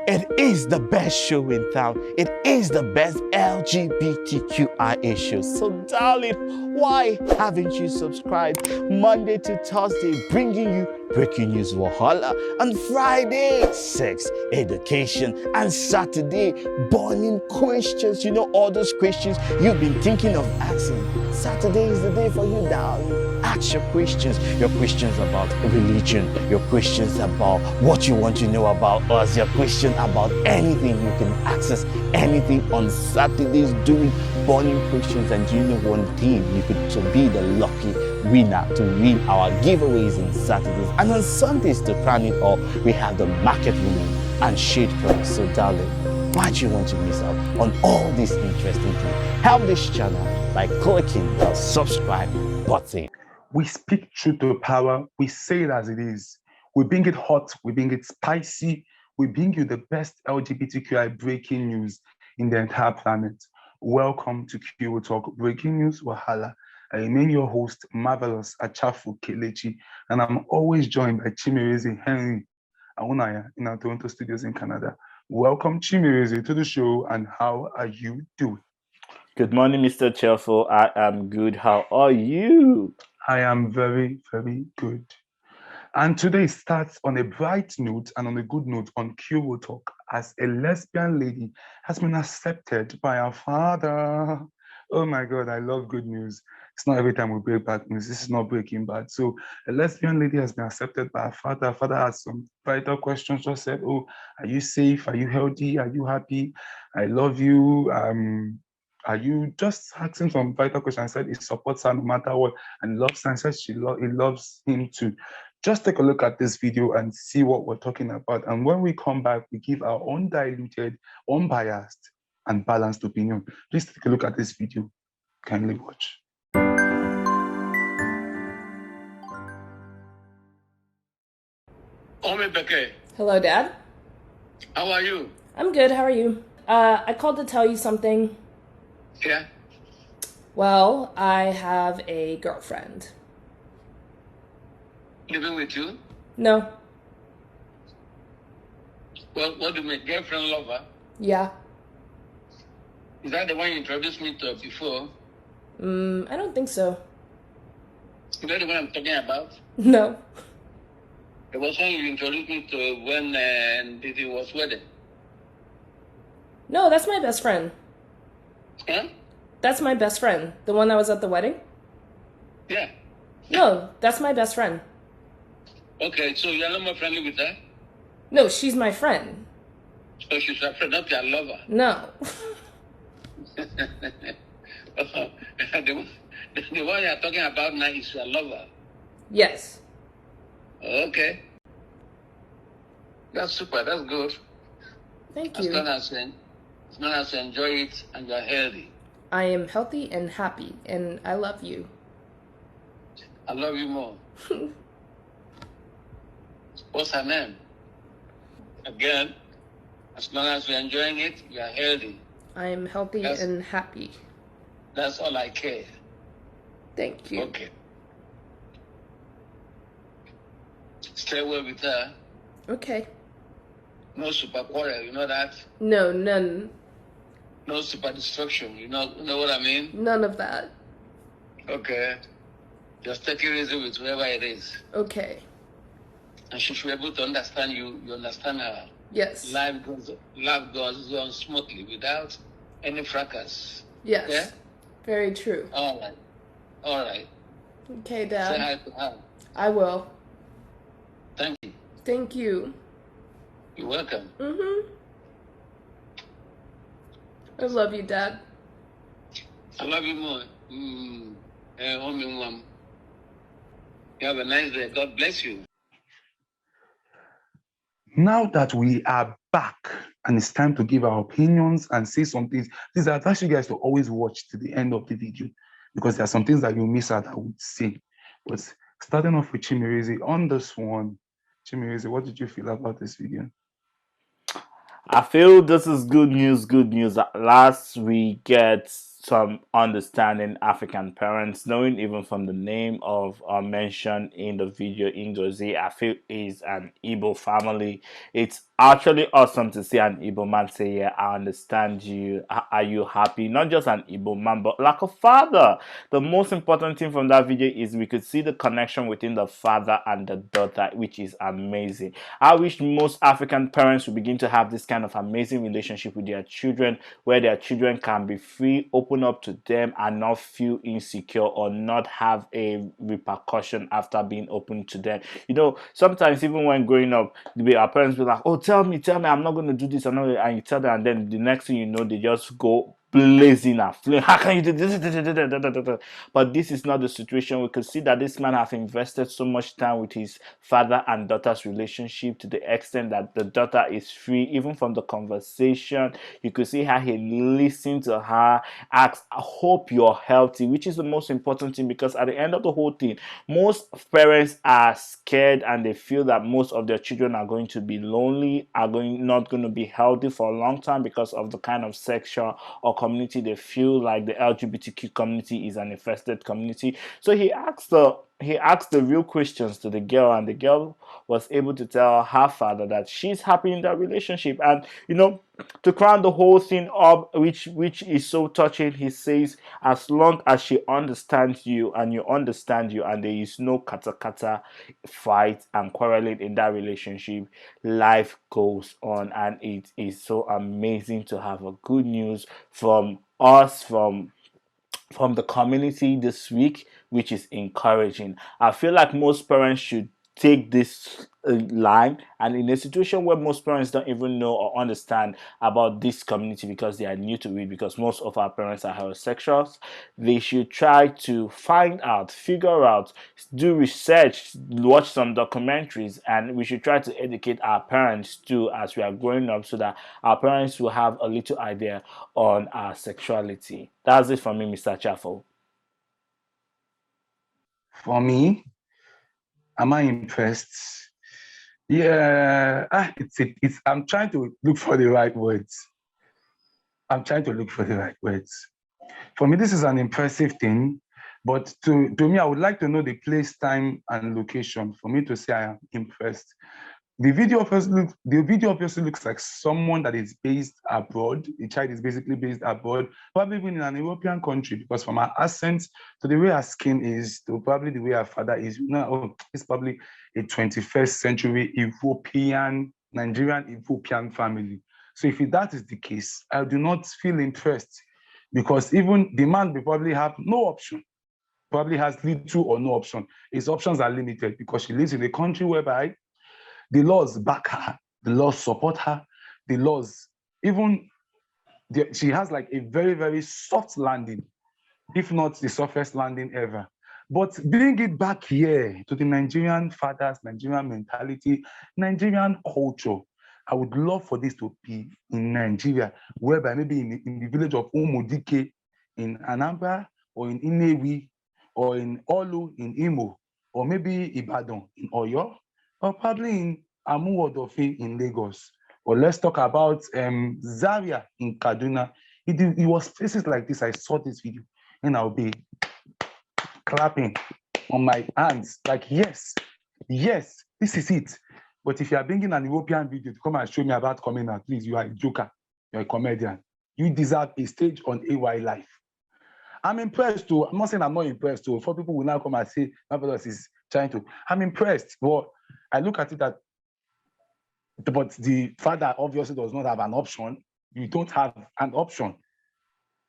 It is the best show in town. It is the best LGBTQIA show. So darling, why haven't you subscribed? Monday to Thursday, bringing you breaking news wahala. On Friday, sex, education. And Saturday, burning questions. You know, all those questions you've been thinking of asking. Saturday is the day for you, darling. Ask your questions about religion, your questions about what you want to know about us, your question about anything. You can access anything on Saturdays doing burning questions. And you know one thing, you could to be the lucky winner to win our giveaways on Saturdays. And on Sundays, to crown it all, we have the market woman and shade girl. So darling, why do you want to miss out on all these interesting things? Help this channel by clicking the subscribe button. We speak truth to power. We say it as it is. We bring it hot. We bring it spicy. We bring you the best LGBTQI breaking news in the entire planet. Welcome to Q Talk Breaking News Wahala. I remain your host, Marvelous Achafu Kelechi, and I'm always joined by Chimereze Henry Awunaya in our Toronto studios in Canada. Welcome, Chimereze, to the show, and how are you doing? Good morning, Mr. Cheerful. I am good. How are you? I am very, very good. And today starts on a bright note and on a good note on Q Talk, as a lesbian lady has been accepted by her father. Oh my God, I love good news. It's not every time we break bad news. This is not breaking bad. So a lesbian lady has been accepted by her father. Her father has some vital questions. Just said, oh, are you safe? Are you healthy? Are you happy? I love you. Are you just asking some vital questions? I said he supports her no matter what and loves her. And said he loves him too. Just take a look at this video and see what we're talking about. And when we come back, we give our undiluted, unbiased, and balanced opinion. Please take a look at this video. Kindly watch. Hello, Dad. How are you? I'm good. How are you? I called to tell you something. Yeah? Well, I have a girlfriend. Living with you? No. Well, what do you mean? Girlfriend, lover? Yeah. Is that the one you introduced me to before? I don't think so. Is that the one I'm talking about? No. It was one you introduced me to when Didi was wedding. No, that's my best friend. Huh? That's my best friend. The one that was at the wedding? Yeah. No, that's my best friend. Okay, so you're not more friendly with her? No, she's my friend. So she's your friend, not your lover? No. The one you're talking about now is your lover? Yes. Okay. That's super, that's good. Thank you. As long as you enjoy it and you're healthy. I am healthy and happy, and I love you. I love you more. What's her name? Again, as long as you're enjoying it, you're healthy. I am healthy and happy. That's all I care. Thank you. Okay. Stay well with her. Okay. No super quarrel, you know that? No, none. No super destruction, you know what I mean? None of that. Okay. Just take it easy with whoever it is. Okay. And she should be able to understand you. You understand her. Yes. Life goes on smoothly without any fracas. Yes. Yeah? Very true. All right. All right. Okay, Dad. Say hi to her. I will. Thank you. Thank you. You're welcome. I love you, Dad. I love you more. Homie mom. You have a nice day. God bless you. Now that we are back and it's time to give our opinions and say some things, please, I advise you guys to always watch to the end of the video because there are some things that you miss out, I would say. But starting off with Chimereze, on this one, Chimereze, what did you feel about this video? I feel this is good news. At last we get some understanding African parents, knowing even from the name of mentioned in the video Ingozi, I feel is an Igbo family. It's actually awesome to see an Igbo man say, yeah, I understand you. Are you happy? Not just an Igbo man, but like a father. The most important thing from that video is we could see the connection within the father and the daughter, which is amazing. I wish most African parents would begin to have this kind of amazing relationship with their children, where their children can be free, open up to them, and not feel insecure or not have a repercussion after being open to them. You know, sometimes even when growing up, our parents be like, oh, tell me, I'm not going to do this, and you tell them, and then the next thing you know, they just go blazing and flame. How can you do this? But this is not the situation. We could see that this man have invested so much time with his father and daughter's relationship, to the extent that the daughter is free, even from the conversation. You could see how he listened to her, asked, I hope you're healthy, which is the most important thing, because at the end of the whole thing, most parents are scared and they feel that most of their children are going to be lonely, not going to be healthy for a long time, because of the kind of sexual or community they feel like the LGBTQ community is an infested community. So he asked the real questions to the girl, and the girl was able to tell her father that she's happy in that relationship. And you know, to crown the whole thing up, which is so touching, he says, as long as she understands you and you understand you, and there is no kata fight and quarreling in that relationship, life goes on. And it is so amazing to have a good news from us, from the community this week, which is encouraging. I feel like most parents should take this line, and in a situation where most parents don't even know or understand about this community because they are new to it, because most of our parents are heterosexuals, they should try to find out, figure out, do research, watch some documentaries, and we should try to educate our parents too as we are growing up, so that our parents will have a little idea on our sexuality. That's it for me, Mr. Chaffel. For me, am I impressed? Yeah, it's. I'm trying to look for the right words. For me, this is an impressive thing, but to me, I would like to know the place, time, and location for me to say I am impressed. The video obviously looks like someone that is based abroad. The child is basically based abroad, probably even in an European country, because from her accent to the way her skin is, to probably the way her father is, it's probably a 21st century Nigerian Ethiopian family. So if that is the case, I do not feel impressed, because even the man will probably have no option, probably has little or no option. His options are limited because she lives in a country whereby the laws back her, the laws support her, the laws, she has like a very, very soft landing, if not the softest landing ever. But bring it back here to the Nigerian fathers, Nigerian mentality, Nigerian culture. I would love for this to be in Nigeria, whereby maybe in the village of Umudike in Anambra, or in Inewi, or in Olu in Imo, or maybe Ibadan in Oyo, or probably in Amuwodofe in Lagos. Or let's talk about Zaria in Kaduna. It was places like this. I saw this video and I'll be clapping on my hands like, yes, this is it. But if you are bringing an European video to come and show me about coming out, please, you are a joker, you're a comedian. You deserve a stage on AY Life. I'm impressed too. I'm not saying I'm not impressed too. For people who now come and say, my brother is trying to. I'm impressed, but I look at it that, but the father obviously does not have an option. You don't have an option.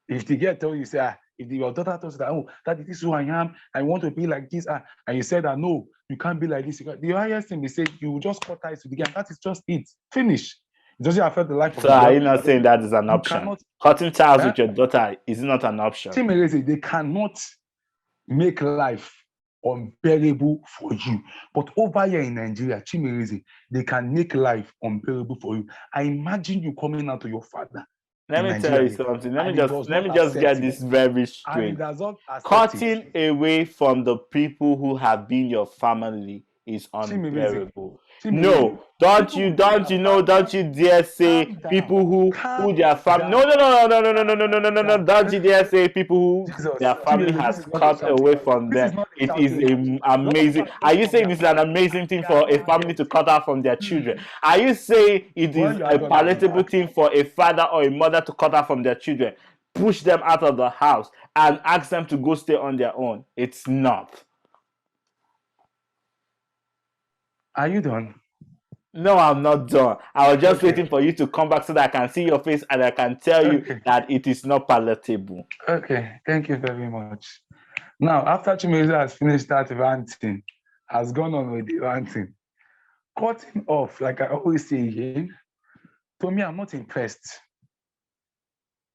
If the girl tells you, say, if your daughter tells you that, oh, that this is who I am, I want to be like this, and you said that, no, you can't be like this. The highest thing they say, you will just cut ties to the girl. That is just it. Finish. It doesn't affect the life of So the girl. are you not saying that is an option? Cutting ties with your daughter is not an option. They cannot make life unbearable for you. But over here in Nigeria, Chimereze, they can make life unbearable for you. I imagine you coming out to your father. Let me tell you something. Let me just get this very straight. Cutting away from the people who have been your family is Chimebeze. unbearable. Chimebeze. No, don't People you, who say don't their you know, don't you dare say calm down. people who their family. No, down. no, no, no, no, no, no, no, no, no, no. Don't you dare say people who Jesus, their family Chimebeze, this has is not a cut shouting away match. from This them. is not a It is shouting match. amazing. Lot of people Are you from saying their this is an family. amazing thing They are for a not family to adults. cut out from their children? Are you saying it Well, is you are a done now. palatable thing for a father or a mother to cut out from their children, push them out of the house, and ask them to go stay on their own? It's not. Are you done? No, I'm not done. I was just Okay. waiting for you to come back so that I can see your face and I can tell you Okay. that it is not palatable. Okay. Thank you very much. Now, after Chimeza has finished that ranting, has gone on with the ranting, cutting off, like I always say again, to me, I'm not impressed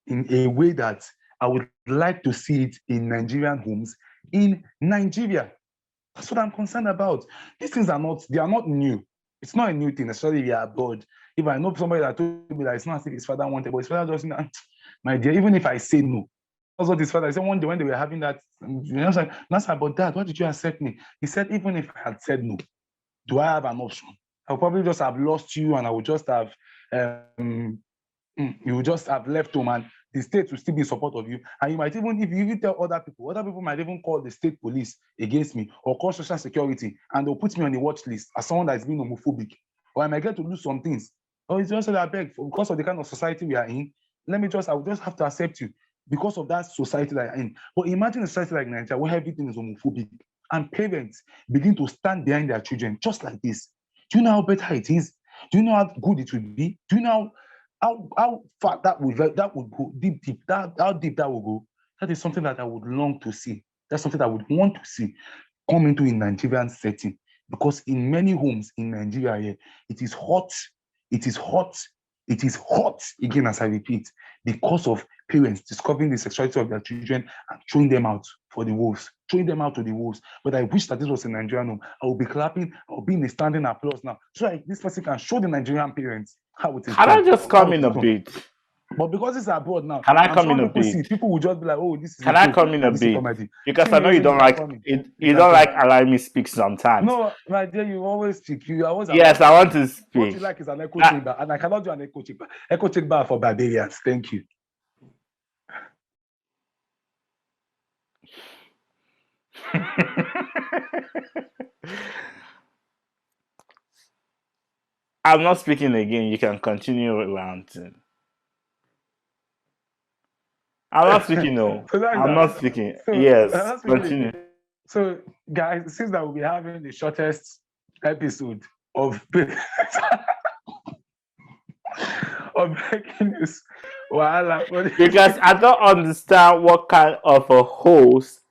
in a way that I would like to see it in Nigerian homes in Nigeria. That's what I'm concerned about. These things are not, they are not new. It's not a new thing, especially if you're abroad. If I know somebody that told me that it's not as if his father wanted, but his father just, my dear, even if I say no, that's what his father said one day when they were having that, like, that's about that. Why did you accept me? He said, even if I had said no, do I have an option? I'll probably just have lost you and I would just have, you would just have left home and the state will still be in support of you. And you might even, if you even tell other people might even call the state police against me or call social security and they'll put me on the watch list as someone that's been homophobic. Or I might get to lose some things. Or it's just that I beg, because of the kind of society we are in, I will just have to accept you because of that society that you're in. But imagine a society like Nigeria where everything is homophobic and parents begin to stand behind their children just like this. Do you know how better it is? Do you know how good it would be? Do you know how far that would go deep, how deep that will go? That is something that I would long to see. That's something I would want to see come into a Nigerian setting. Because in many homes in Nigeria here, it is hot, it is hot, it is hot, again, as I repeat, because of parents discovering the sexuality of their children and throwing them out for the wolves, throwing them out to the wolves. But I wish that this was a Nigerian home. I will be clapping, I will be in a standing applause now. So like this person can show the Nigerian parents how it is Can I done. just come in a bit? But because it's abroad now, Can I and come in some a people see, bit? people will just be like, oh, this is Can a I joke, come in a and this is bit? comedy. Because I know you Chimere, don't you can like come in. it. You You can don't come. like allowing me speak sometimes. No, my dear, you always speak. You always Yes, I want to what you speak. like is an echo chamber, and I cannot do an echo chamber. Echo chamber for barbarians. Thank you. I'm not speaking again. You can continue ranting. I'm not speaking. No, So that's I'm that. not speaking. So Yes, that's speaking continue. again. So guys, since that we'll be having the shortest episode of of breaking news, Because I don't understand what kind of a host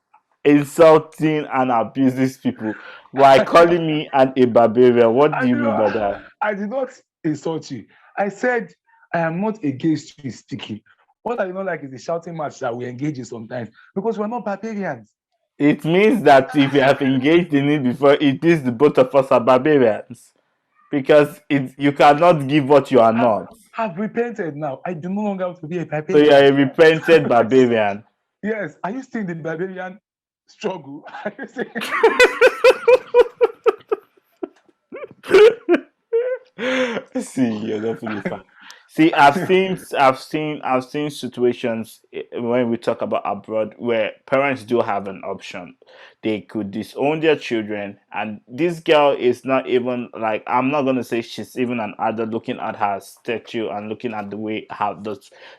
insulting and abuses people while calling me a barbarian. What do I you did mean by not, that? I did not insult you. I said I am not against you speaking. What I do not like is the shouting match that we engage in sometimes because we're not barbarians. It means that if you have engaged in it before, it is the both of us are barbarians. Because you cannot give what you are not. I've repented now. I do no longer want to be a So you are a barbarian. repented barbarian. Yes. Are you still in the barbarian struggle? Are you still... See, you're definitely fine. See, I've seen situations when we talk about abroad where parents do have an option. They could disown their children, and this girl is not even like, I'm not gonna say she's even an adult. Looking at her statue and looking at the way how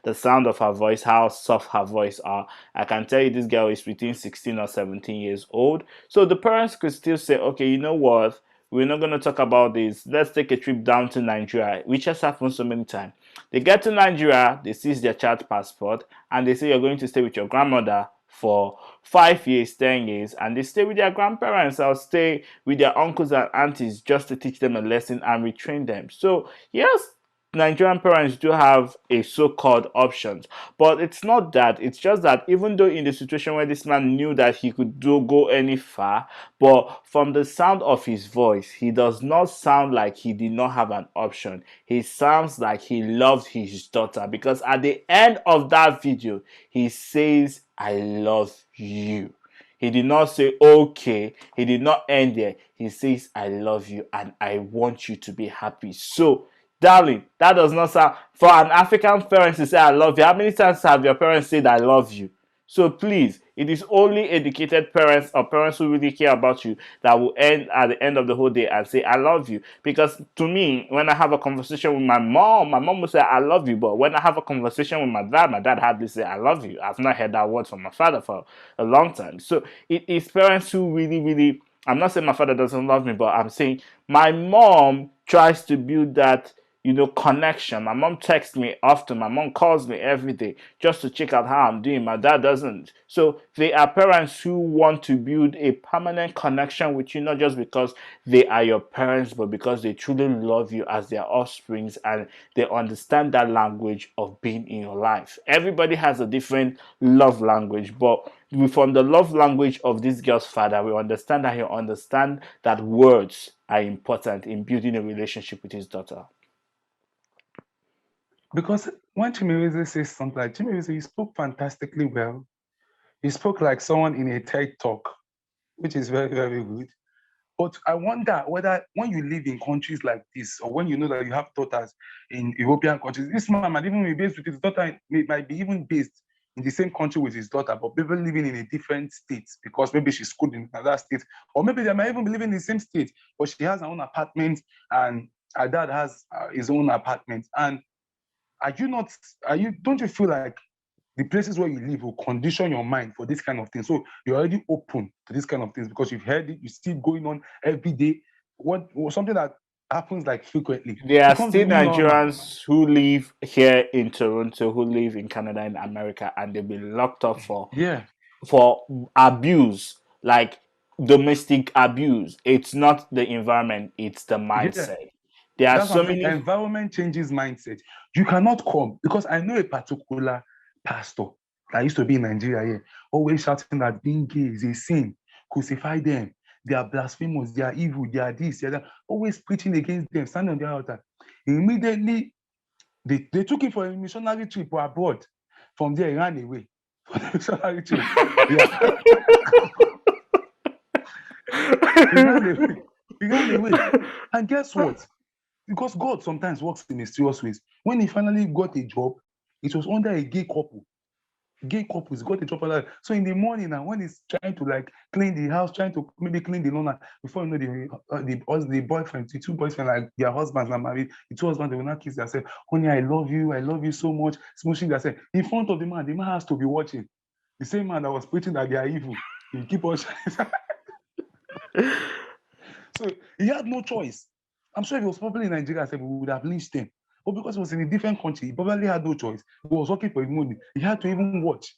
the sound of her voice, how soft her voice are, I can tell you this girl is between 16 or 17 years old. So the parents could still say, okay, you know what? We're not going to talk about this. Let's take a trip down to Nigeria, which has happened so many times. They get to Nigeria, they seize their child passport, and they say you're going to stay with your grandmother for 5 years, 10 years, and they stay with their grandparents or stay with their uncles and aunties just to teach them a lesson and retrain them. So, yes, Nigerian parents do have a so-called options, but it's not that. It's just that even though in the situation where this man knew that he could go any far, but from the sound of his voice, he does not sound like he did not have an option. He sounds like he loved his daughter, because at the end of that video, he says, "I love you." He did not say, okay. He did not end there. He says, I love you and I want you to be happy. So, darling, that does not sound, for an African parent to say, I love you. How many times have your parents said, I love you? So please, it is only educated parents or parents who really care about you that will end at the end of the whole day and say, I love you. Because to me, when I have a conversation with my mom will say, I love you. But when I have a conversation with my dad hardly say, I love you. I've not heard that word from my father for a long time. So it is parents who really, really, I'm not saying my father doesn't love me, but I'm saying my mom tries to build that, connection. My mom texts me often. My mom calls me every day just to check out how I'm doing. My dad doesn't. So they are parents who want to build a permanent connection with you, not just because they are your parents, but because they truly love you as their offsprings and they understand that language of being in your life. Everybody has a different love language, but from the love language of this girl's father, we understand that he understands that words are important in building a relationship with his daughter. Because when Chimerize says something like Chimerize, he spoke fantastically well. He spoke like someone in a TED talk, which is very, very good. But I wonder whether when you live in countries like this, or when you know that you have daughters in European countries, this man might even be based with his daughter, might be even based in the same country with his daughter, but people living in a different state because maybe she's schooled in another state, or maybe they might even be living in the same state, but she has her own apartment and her dad has his own apartment. And don't you feel like the places where you live will condition your mind for this kind of thing? So you're already open to this kind of things because you've heard it, you see it going on every day. Something that happens like frequently There are becomes the still new normal. Nigerians who live here in Toronto, who live in Canada and America, and they've been locked up Yeah, for abuse, like domestic abuse. It's not the environment, it's the yeah. mindset. There are That's what so I'm saying. many. Environment changes mindset. You cannot come because I know a particular pastor that used to be in Nigeria here, always shouting that being gay is a sin. Crucify them. They are blasphemous. They are evil. They are this. They are that. Always preaching against them, standing on their altar. Immediately, they took him for a missionary trip abroad. From there, he ran away. For the missionary trip. Yeah. He ran away. He ran away. And guess what? Because God sometimes works in mysterious ways. When he finally got a job, it was under a gay couple. Gay couples got a job for that. So in the morning now, when he's trying to like clean the house, trying to maybe clean the lawn, before you know the boyfriend, the two boyfriends, like their husbands are married, the two husbands they will not kiss themselves. Honey, I love you so much, smooching themselves in front of the man has to be watching. The same man that was preaching that they are evil. He keep on so he had no choice. I'm sure if he was probably in Nigeria, we would have lynched him. But because he was in a different country, he probably had no choice. He was working for his money. He had to even watch.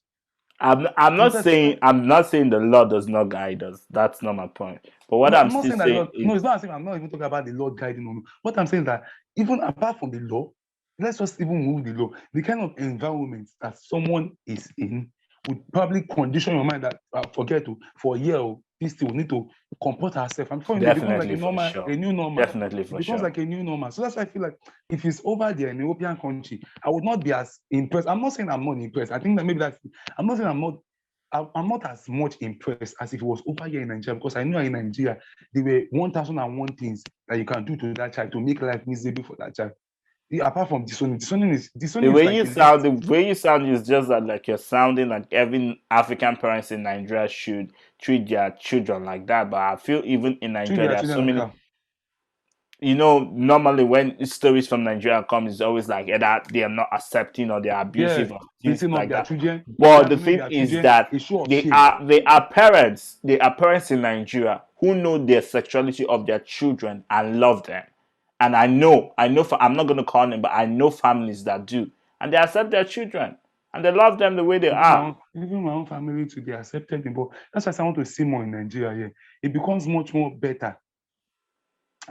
I'm not saying the law does not guide us. That's not my point. But what No, I'm I'm not still saying that saying Lord. No, is it's not as if I'm not even talking about the Lord guiding on. What I'm saying is that even apart from the law, let's just even move the law. The kind of environment that someone is in would probably condition your mind that forget to for a year or this thing we need to comport ourselves. And before you know, it becomes like definitely for sure. a new normal. Definitely It for becomes sure. like a new normal. So that's why I feel like if it's over there in a European country, I would not be as impressed. I'm not saying I'm not impressed. I think that maybe that's. I'm not saying I'm not as much impressed as if it was over here in Nigeria because I know in Nigeria there were 1,001 things that you can do to that child to make life miserable for that child. Apart from disowning is like the least. The way you sound is just that like you're sounding like every African parents in Nigeria should treat their children like that. But I feel even in Treat Nigeria their there are so children like many. how. Normally when stories from Nigeria come, it's always like either they are not accepting or they are Yeah, abusive or things beating up like their that. children, But the blackmail thing their is children, that a show of shame. they are parents in Nigeria who know the sexuality of their children and love them. And I'm not going to call them, but I know families that do, and they accept their children and they love them the way they are. Even my own family too, they accepted me. But that's why I want to see more in Nigeria here. It becomes much more better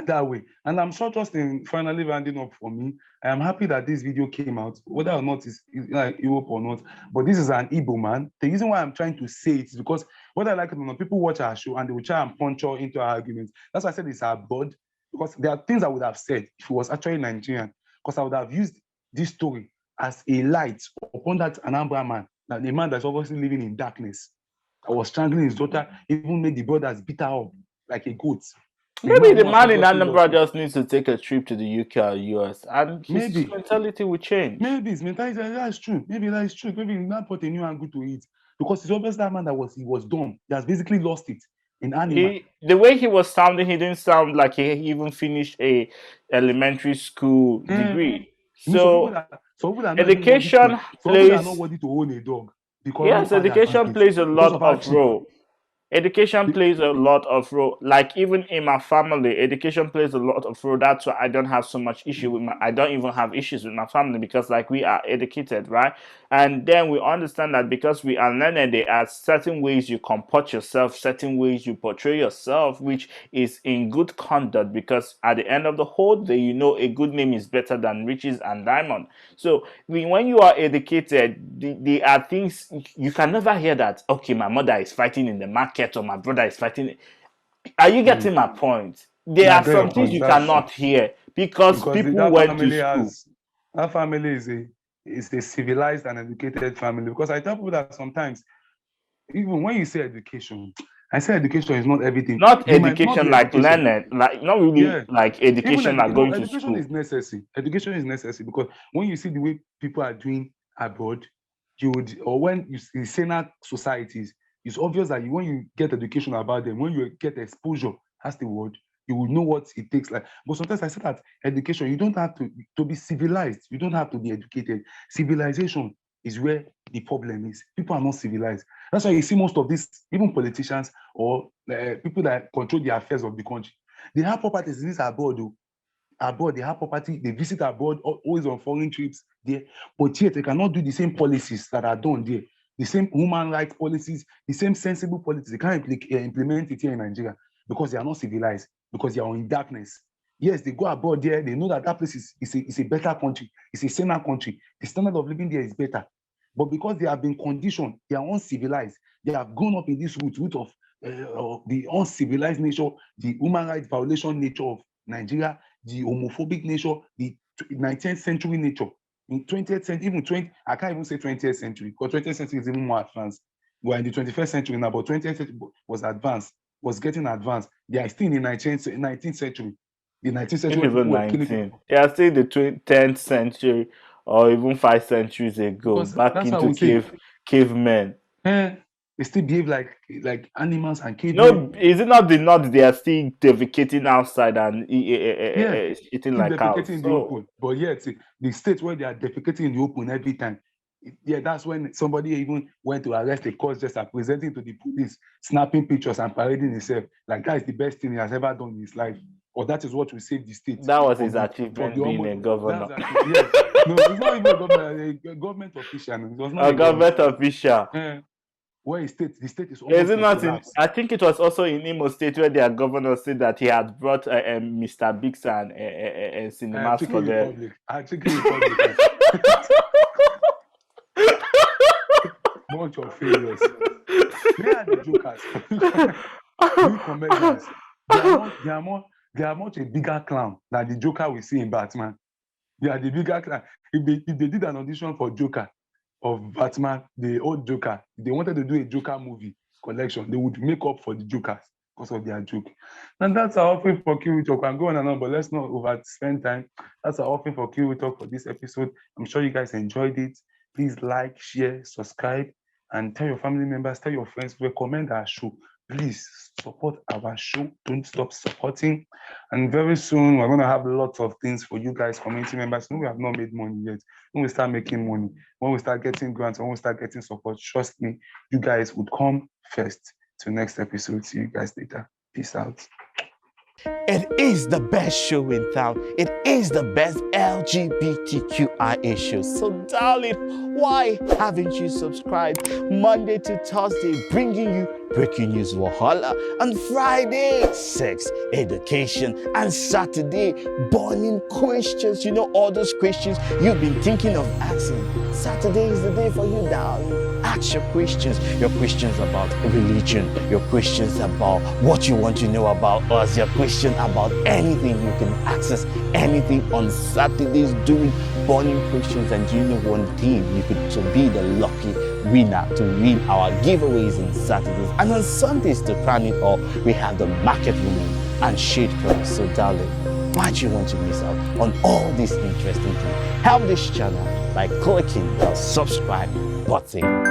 that way. And I'm sure just in finally rounding up for me, I am happy that this video came out, whether or not it's like Europe or not. But this is an Igbo man. The reason why I'm trying to say it is because whether I like it or not, people watch our show and they will try and puncture into our arguments. That's why I said it's our board, because there are things I would have said if it was actually Nigerian, because I would have used this story as a light upon that Anambra man, that the man that's obviously living in darkness. I was strangling his daughter, even made the brothers beat her up like a goat. Maybe the who man in obviously lost Anambra it. just needs to take a trip to the UK or US and his Maybe, mentality will change. maybe his mentality, that's true. Maybe that is true. Maybe he not put a new angle to it. Because it's obvious that man he was dumb. He has basically lost it in animal. The way he was sounding, he didn't sound like he even finished a elementary school degree. You know, So some people are not even worthy education to, some people are not plays, worthy to own a dog because yes, over their education advantage, plays a because lot of how of cheap. role. Education plays a lot of role. Like even in my family, education plays a lot of role. That's why I don't have so much issue with I don't even have issues with my family because like we are educated, right? And then we understand that because we are learned, there are certain ways you comport yourself, certain ways you portray yourself, which is in good conduct. Because at the end of the whole day, you know, a good name is better than riches and diamond. So when you are educated, there are things you can never hear that. Okay, my mother is fighting in the market or my brother is fighting. Are you getting my point? There I are get your some things point. you That's true. cannot hear because Because people went to school. that family is a civilized and educated family. Because I tell people that sometimes, even when you say education, I say education is not everything. Not You might not education be like education. learning, like not really Yeah. like Even education like going to education school. is necessary. Education is necessary because when you see the way people are doing abroad, or when you see saner societies, it's obvious that when you get education about them, when you get exposure, that's the word, you will know what it takes. Like, but sometimes I say that education, you don't have to be civilized. You don't have to be educated. Civilization is where the problem is. People are not civilized. That's why you see most of these, even politicians or people that control the affairs of the country. They have properties in this abroad, though. Abroad, they have property, they visit abroad, always on foreign trips there, but yet they cannot do the same policies that are done there, the same human rights policies, the same sensible policies. They can't implement it here in Nigeria because they are not civilized, because they are in darkness. Yes, they go abroad there, they know that that place is a better country, it's a saner country, the standard of living there is better. But because they have been conditioned, they are uncivilized, they have grown up in this root of the uncivilized nature, the human rights violation nature of Nigeria, the homophobic nature, the 19th century nature. In 20th century, even 20, I can't even say 20th century, because 20th century is even more advanced. We're in the 21st century now, but 20th century was advanced, was getting advanced. They are still in the 19th century. The 19th century where Even people were killing 19. people. They are still in the 10th century or even 5 centuries ago, Because back that's how into we say, cavemen. they still behave like animals and cavemen. No, is it not the not they are still defecating outside and Yeah, eating still like cows? defecating in the So open. But yet, the state where they are defecating in the open every time, yeah, that's when somebody even went to arrest a cause just presenting to the police, snapping pictures and parading himself. Like that is the best thing he has ever done in his life. Or that is what will save the state that was from his the achievement being almost. a governor, That's actually, yes. No, it's not even a government official. No. It was not a a government. government official. Where the state is Is almost it to not in? collapse. I think it was also in Imo State where their governor said that he had brought Mr. Biggs and cinemas for Chicken the. Republic. Chicken Republic. Bunch of failures. They are the jokers. We comedians. They are much a bigger clown than the Joker we see in Batman. They are the bigger clown. If they did an audition for Joker of Batman, the old Joker, they wanted to do a Joker movie collection, they would make up for the Jokers because of their joke. And that's our offering for Q Talk. I'm going on, but let's not overspend time. That's our offering for Q Talk for this episode. I'm sure you guys enjoyed it. Please like, share, subscribe, and tell your family members, tell your friends, recommend our show. Please support our show. Don't stop supporting. And very soon, we're going to have lots of things for you guys, community members. No, we have not made money yet. When we start making money, when we start getting grants, when we start getting support, trust me, you guys would come first. Till next episode. See you guys later. Peace out. It is the best show in town. It is the best LGBTQI issue. So, darling, why haven't you subscribed? Monday to Thursday, bringing you breaking news Wahala. On Friday, sex, education. And Saturday, burning questions. You know, all those questions you've been thinking of asking. Saturday is the day for you, darling. Ask your questions about religion, your questions about what you want to know about us, your question about anything. You can access anything on Saturdays doing burning questions. And you know one thing, you could be the lucky winner to win our giveaways on Saturdays. And on Sundays, to crown it all, we have the market women and shade girls. So darling, why do you want to miss out on all these interesting things? Help this channel by clicking the subscribe button.